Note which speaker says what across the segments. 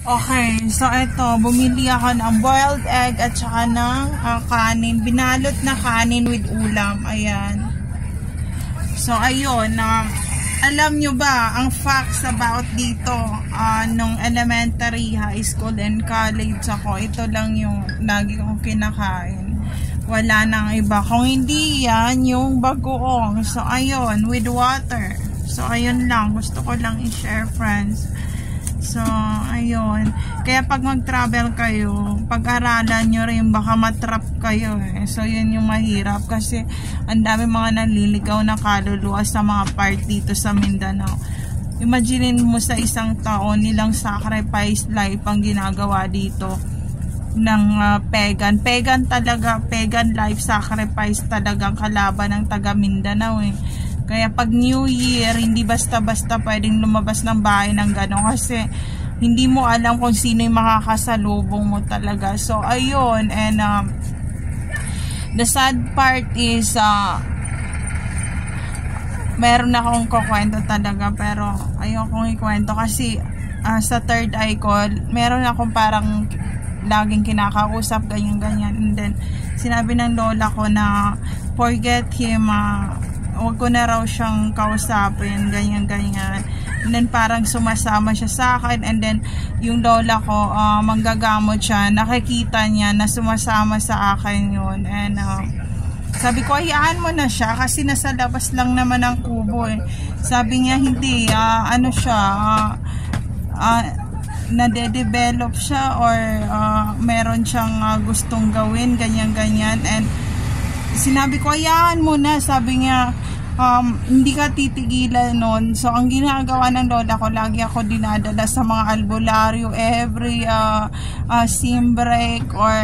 Speaker 1: Okay, so eto, bumili ako ng boiled egg at saka ng kanin, binalot na kanin with ulam, ayan. So ayun, alam nyo ba, ang facts about dito, nung elementary, high school, and college ako, ito lang yung lagi kong kinakain. Wala nang iba. Kung hindi yan, yung bagoong. So ayun, with water. So ayun lang, gusto ko lang i-share, friends. So, ayun. Kaya pag mag-travel kayo, pag-aralan nyo rin, baka matrap kayo eh. So, yun yung mahirap. Kasi, ang dami mga naliligaw na kaluluwa sa mga part dito sa Mindanao. Imagine mo sa isang taon, nilang sacrifice life ang ginagawa dito ng pagan. Pagan talaga, pagan life sacrifice talagang kalaban ng taga Mindanao eh. Kaya pag New Year, hindi basta-basta pwedeng lumabas ng bahay ng gano'n kasi hindi mo alam kung sino yung makakasalubong mo talaga. So, ayun. And the sad part is meron akong kukwento talaga pero ayokong ikwento kasi sa third eye ko, meron akong parang laging kinakausap, ganyan-ganyan. And then, sinabi ng lola ko na forget him, huwag ko na raw siyang kausapin, ganyan-ganyan. And then parang sumasama siya sa akin, and then yung lola ko, manggagamot siya, nakikita niya na sumasama sa akin yun. And sabi ko, hayaan mo na siya kasi nasa labas lang naman ang kubo eh. Sabi niya, hindi, ano siya, nade-develop siya or meron siyang gustong gawin, ganyan-ganyan. And sinabi ko, hayaan mo na, sabi niya, hindi ka titigilan nun. So, ang ginagawa ng lola ko, lagi ako dinadala sa mga albularyo every sim break or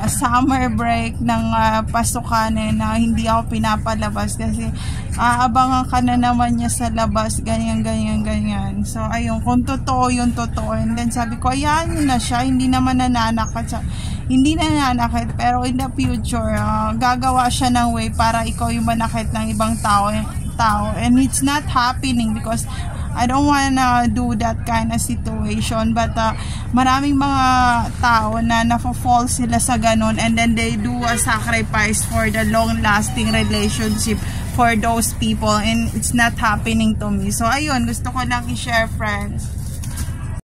Speaker 1: summer break ng pasukan na hindi ako pinapalabas kasi aabangan ka na naman niya sa labas, ganyan. So, ayun, kung totoo yun, totoo. And then sabi ko, ayan na siya, hindi naman nananakit. Hindi nananakit, pero in the future, gagawa siya ng way para ikaw yung manakit ng ibang tao. And it's not happening because I don't wanna do that kind of situation. But maraming mga tao na nafo-fall sila sa ganun, and then they do a sacrifice for the long-lasting relationship for those people, and it's not happening to me. So ayun, gusto ko lang i-share, friends.